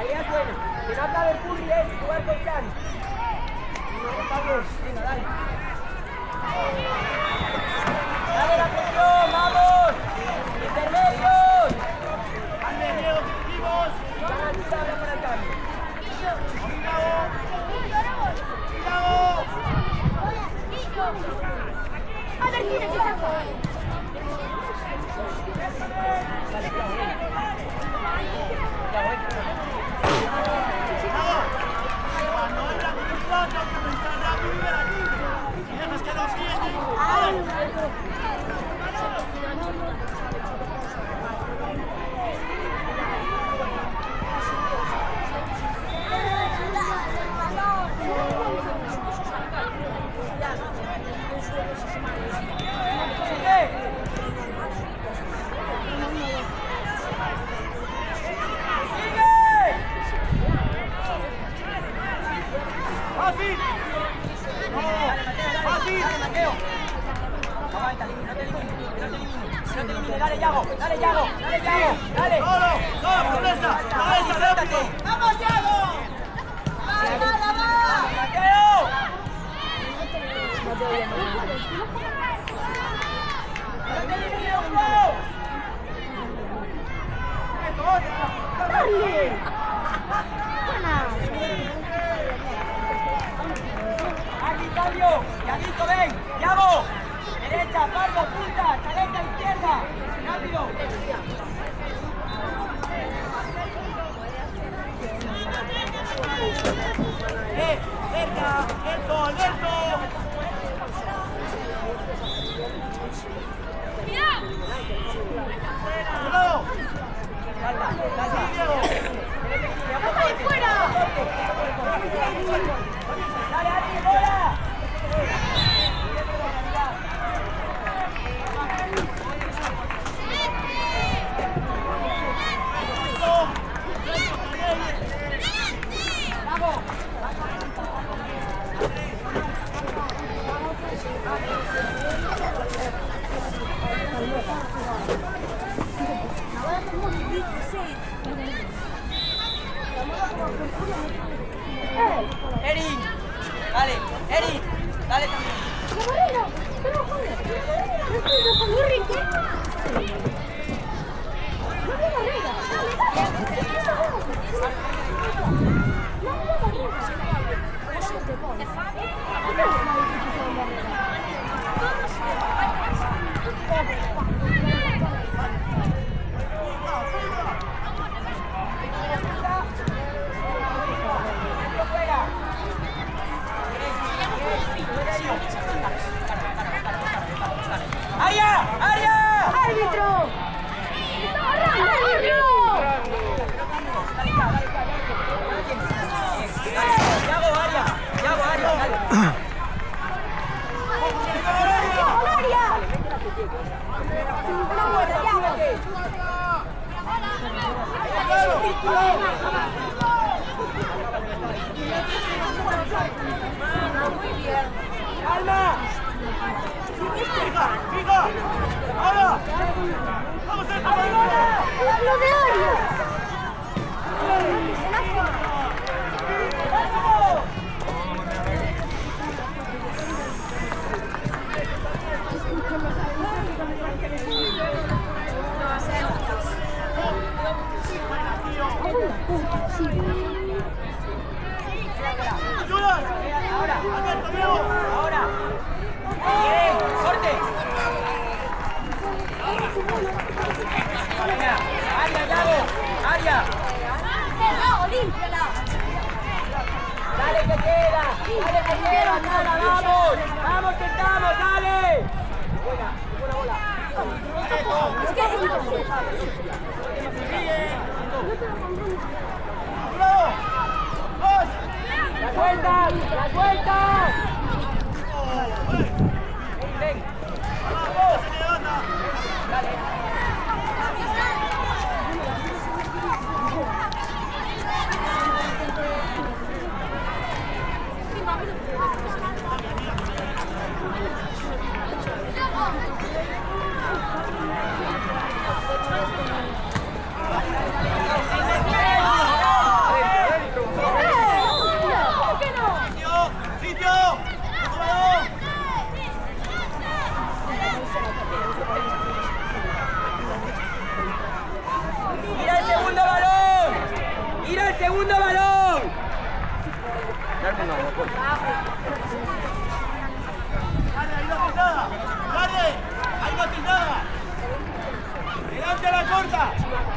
idea es buena. Que no acabe el curry es jugar con Jan. Venga, dale. Dale la presión, vamos. Intermedios. ¡Ande, Diego, positivos! Van a luchar para el cambio. A ver, tiene que sacar. Cuando entra con un plato, comenzar rápido y ver al niño. Si dejas que nos guíen, ¡Fácil! ¡Fácil! Aguántale, que no te elimine, que no te elimine, que no te elimine. Dale, Yago, dale, Yago, dale, Yago, dale. ¡Solo! ¡Solo, progresa! ¡Progresa, rápido! ¡Vamos, Diego! ¡Vamos, vamos! ¡Mateo! ¡No te elimine, Hugo! ¡Dale! ¡Buena! Aquí, cambio. Yaguito, ven. Yago. Derecha, Pardo, punta. Caleta, izquierda. Rápido. ¡Cerca! ¡Alberto, Alberto! ¡Cuidado! Salta, salta. ¡Sí, Diego! ¡Está fuera! Dale, Ari, bola. Eric, dale, Eric, dale también. ¡Aria! ¡Aria! ¡Árbitro! ¡Árbitro! Yago, Aria, dale. ¡Área! ¡Calma! ¡Fija! ¡Ahora! ¡Vamos a entrar! ¡Lo de Aria! ¡Ayudas! Ahora, ¡Alberto, Diego! ahora. Bien, corte. Venga, Aria, Yago, Aria. Dale que queda, nada, vamos. Vamos que estamos, dale. Buena bola. ¡Bravo! ¡Dos! ¡Las vueltas! ¡Las vueltas! Ven. ¡Vamos! ¡Se levanta! Dale. hacia la corta.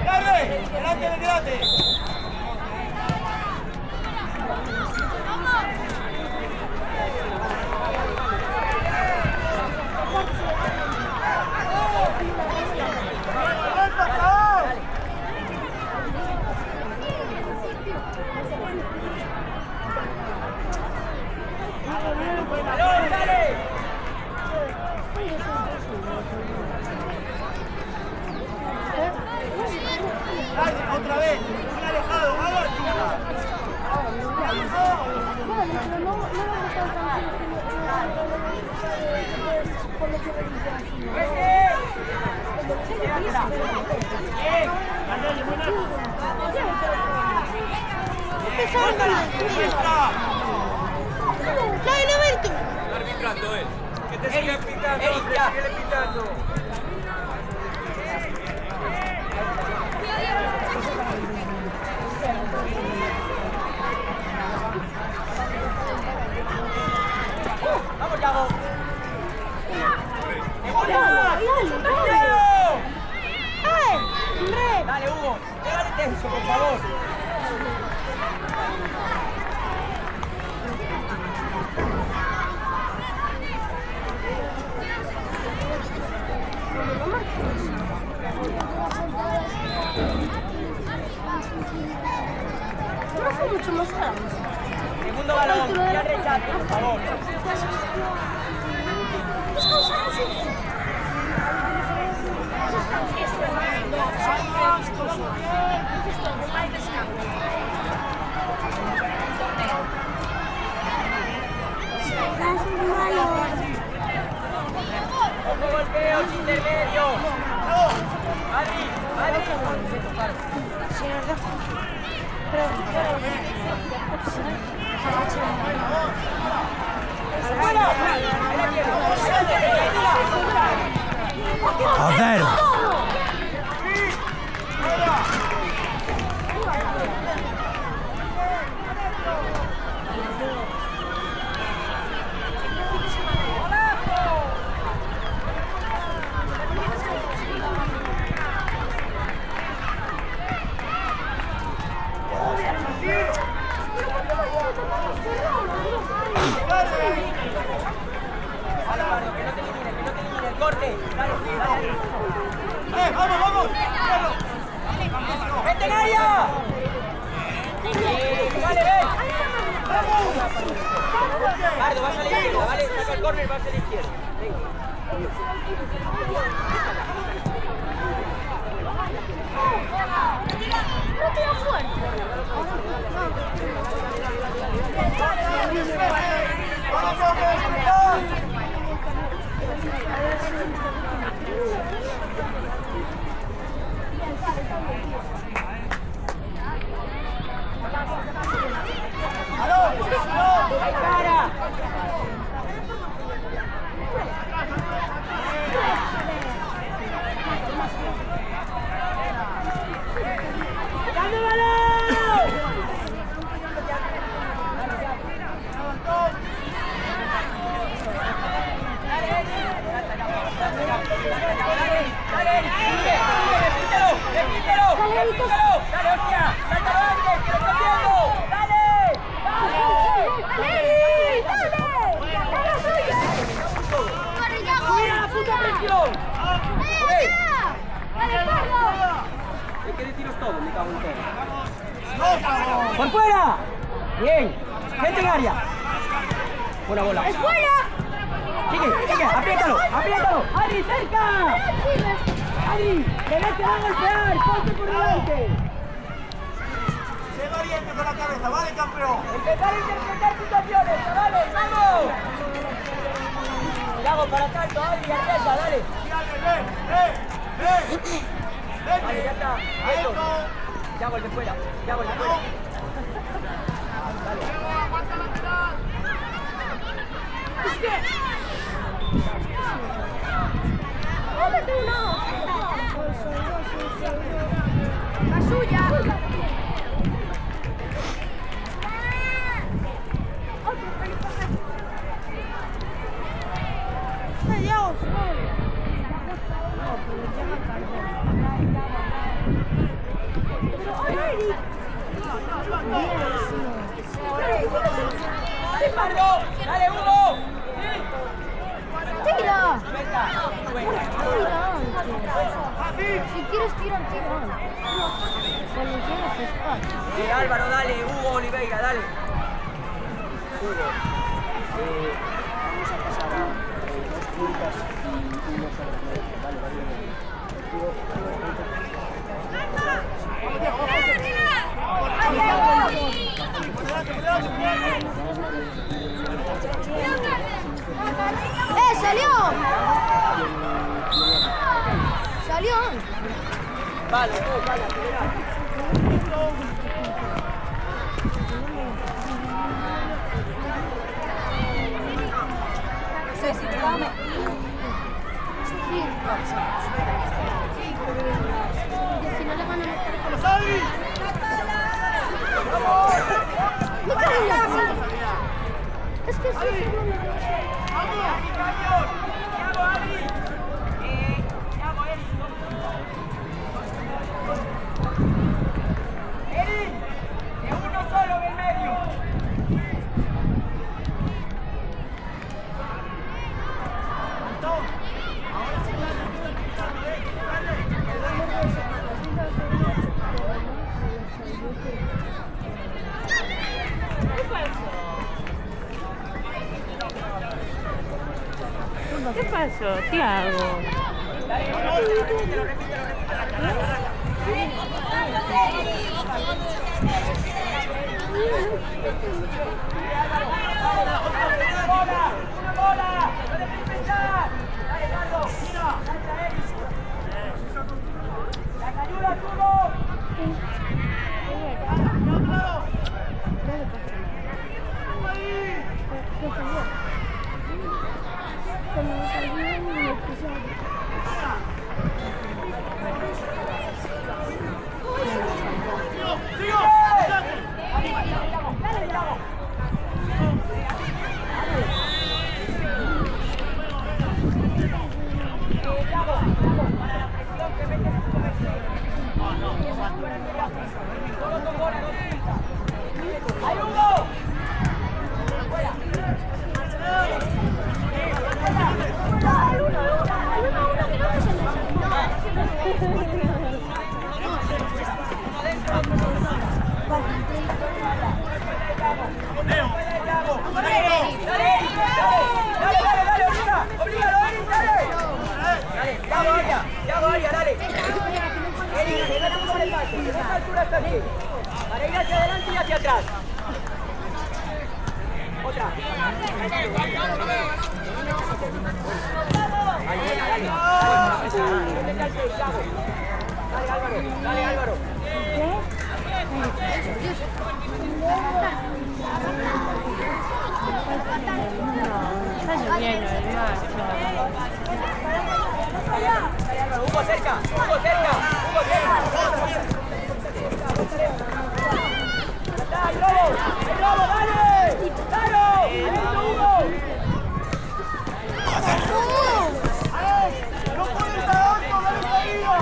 Dale, delante, delante. ¡Balón, dale! Dale, otra vez. Un alejado, vamos. Está arbitrando él. Que te siga pitando, síguele pitando. ¡Vamos, Yago! Dale, Hugo, pégale tenso, por favor. Segundo balón, ya rechazo, por favor. Ojo, golpeos intermedios. Adri, Adri. Joder. Corte, dale, dale. Vamos, vamos. ¡Vete en área! Vale, ven. Pardo, vas a la izquierda, ¿vale? Saca el córner, vas a la izquierda. ¡Hay cara! ¡Dame balón! ¡Dale! ¡Repítelo! ¡Dale, hostia! ¡Sáltalo antes, que lo estoy viendo! ¡Dale! ¡Mira la puta presión! Es que de tiros todos, me cago en todo. ¡Por fuera! Bien. Gente en área. Buena bola. ¡Es fuera! Sigue, apriétalo. Adri, cerca. Adri, que no te va a golpear. Ponte por delante. Sé valiente con la cabeza, ¿vale, campeón? Empezar a interpretar situaciones, chavales. ¡Vamos! Yago para tanto, Adri, arriba, dale. Vale, ya está. Eso. Yago el de fuera. ¡Cómete uno! ¡La suya! Dios! No, pero ya me Dale, Pardo, dale, Hugo. ¡Tira! Suelta, suelta. Tira. Si quieres tirar, tira. Cuando quieras estar. Álvaro, dale, Hugo Oliveira, dale. Hugo, vamos a pasar a dos puntas y uno solo. Vale, vale. ¡Salió! ¡Salió! Vale, vale, Si no le van a meter con los... ¡Sali! ¡No caen así! Es que sí, ¿Qué pasó, Tiago? Para ir hacia adelante y hacia atrás. Otra. Dale, Álvaro. Está lloviendo, Hugo cerca. ¡El lobo, dale! ¡Claro! ¡Eso, Hugo! ¡No puede estar alto! ¡Dale salida!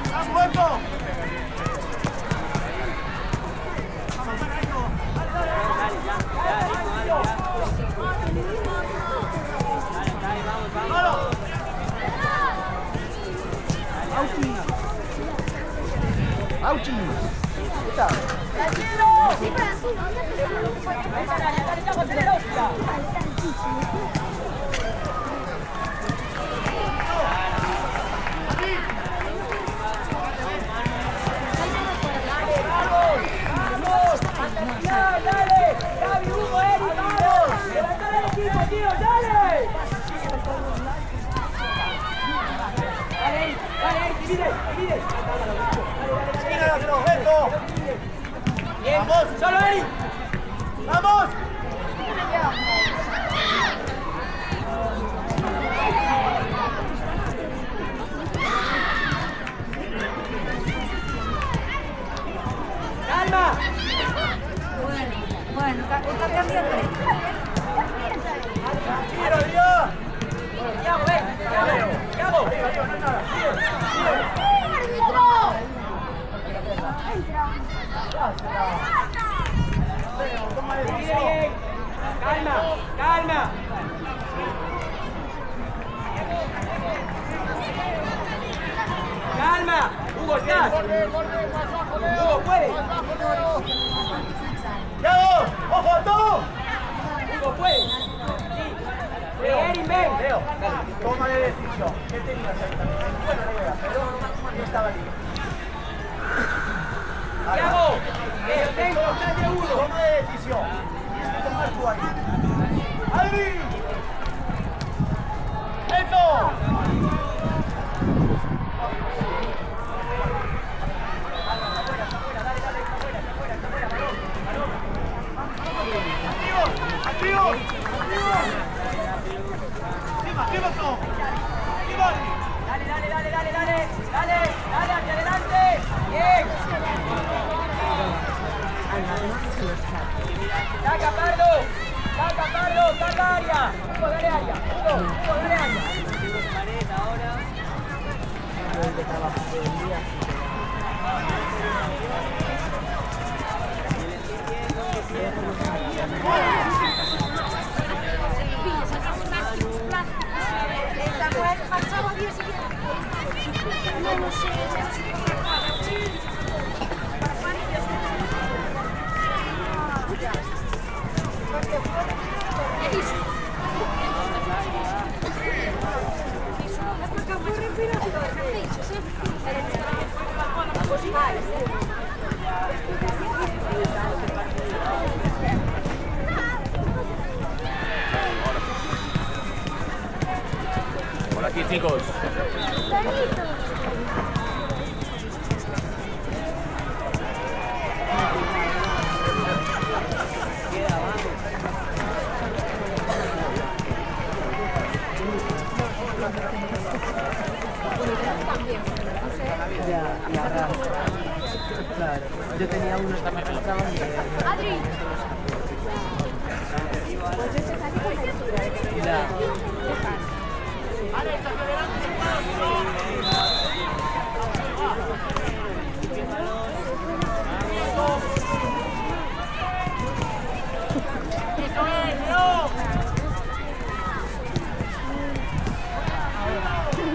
¡Está muerto! ¡Auchi! ¿Qué tal? ¡Dale! ¡Gaby, Hugo, Eric, vamos! ¡Levantar el equipo, tío! ¡Dale! Dale, divide. ¡Míralo, Beto! ¡Vamos! ¡Solo Eric! ¡Vamos! ¡Calma! Bueno, está cambiando. ¡Tiro, Dios! ¡Yago! atrás. Hugo, puede. ¡Leo! ¡Ojo, tú! Hugo, puede. Sí. Erin, ven. Leo, toma de decisión. ¿Qué tenías ahí también? Bueno, no era, pero no estaba ahí. Thiago, tengo, estás de uno. Toma de decisión. Tienes que tomar tú ahí. ¡Albi! ¡Eso! ¡Activos! ¡Activos son! Dale, hacia adelante. Bien. Saca, Pardo, saca área. Hugo, dale área. Hugo, dale área. Samuel, marchamos 10 siguientes. No lo sé. Por aquí, chicos. Claro, yo tenía unos que me gustaban y... Adri. Pues este está aquí con la altura. Ya.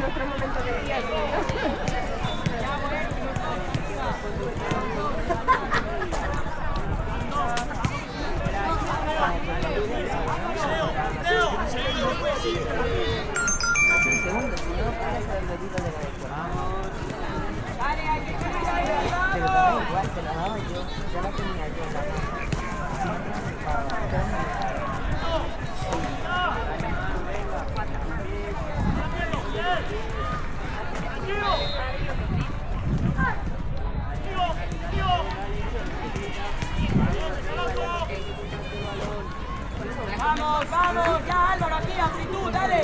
Otro momento de día. Pero daba igual, te la daba yo, ya la tenía yo en la mano. Vamos, ya Álvaro, aquí, amplitud, dale,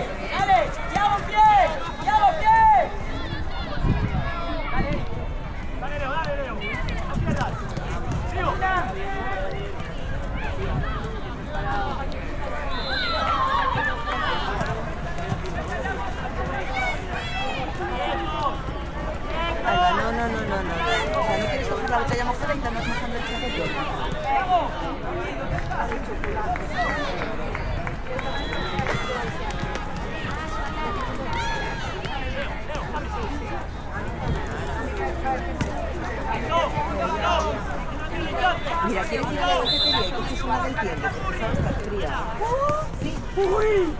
Thiago pie. Dale, Leo. No pierdas. ¡Sigo! Alba, no. O sea, no quieres coger la botella mojada y te andas mojando el chaquetón. Mira, quieres ir a la cafetería y coges una del tiempo porque sabes estar fría. Sí. Uy.